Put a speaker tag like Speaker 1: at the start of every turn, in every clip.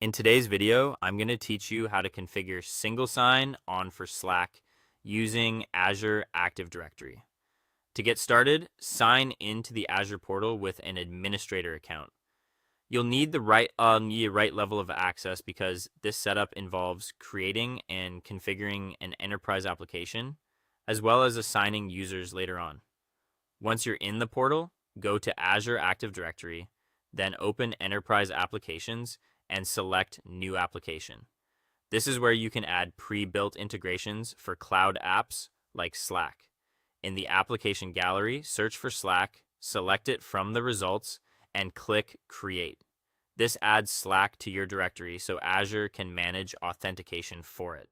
Speaker 1: In today's video, I'm going to teach you how to configure single sign-on for Slack using Azure Active Directory. To get started, sign into the Azure portal with an administrator account. You'll need the right level of access because this setup involves creating and configuring an enterprise application, as well as assigning users later on. Once you're in the portal, go to Azure Active Directory, then open Enterprise Applications and select New Application. This is where you can add pre-built integrations for cloud apps like Slack. In the application gallery, search for Slack, select it from the results, and click Create. This adds Slack to your directory so Azure can manage authentication for it.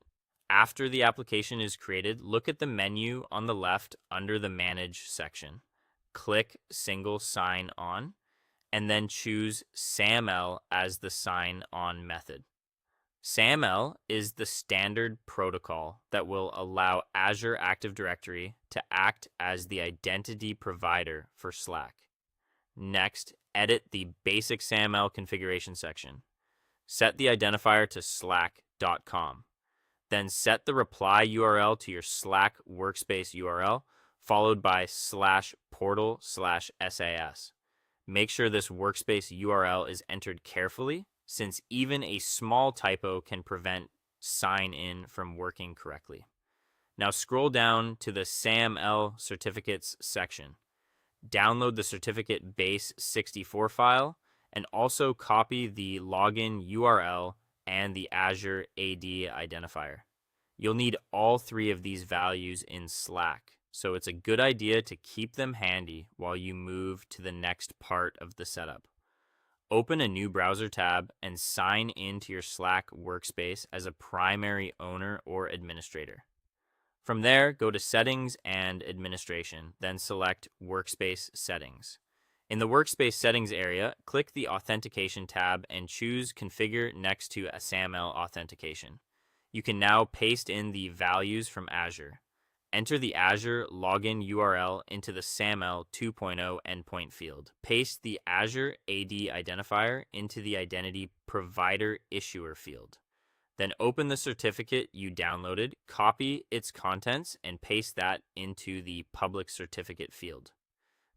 Speaker 1: After the application is created, look at the menu on the left under the Manage section. Click Single Sign On, and then choose SAML as the sign-on method. SAML is the standard protocol that will allow Azure Active Directory to act as the identity provider for Slack. Next, edit the basic SAML configuration section. Set the identifier to slack.com. Then set the reply URL to your Slack workspace URL, followed by /portal/SAS. Make sure this workspace URL is entered carefully, since even a small typo can prevent sign in from working correctly. Now scroll down to the SAML certificates section. Download the certificate base64 file and also copy the login URL and the Azure AD identifier. You'll need all three of these values in Slack, so it's a good idea to keep them handy while you move to the next part of the setup. Open a new browser tab and sign into your Slack workspace as a primary owner or administrator. From there, go to Settings and Administration, then select Workspace Settings. In the Workspace Settings area, click the Authentication tab and choose Configure next to a SAML authentication. You can now paste in the values from Azure. Enter the Azure login URL into the SAML 2.0 endpoint field. Paste the Azure AD identifier into the Identity Provider Issuer field. Then open the certificate you downloaded, copy its contents, and paste that into the Public Certificate field.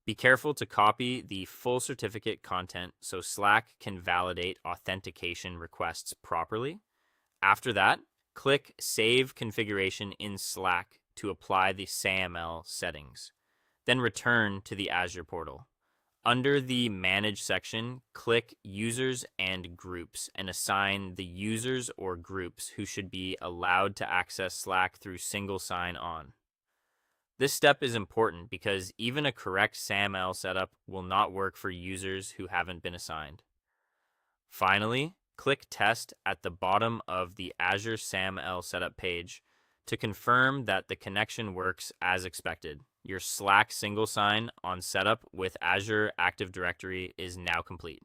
Speaker 1: Be careful to copy the full certificate content so Slack can validate authentication requests properly. After that, click Save Configuration in Slack to apply the SAML settings. Then return to the Azure portal. Under the Manage section, click Users and Groups and assign the users or groups who should be allowed to access Slack through single sign-on. This step is important because even a correct SAML setup will not work for users who haven't been assigned. Finally, click Test at the bottom of the Azure SAML setup page to confirm that the connection works as expected. Your Slack single sign-on setup with Azure Active Directory is now complete.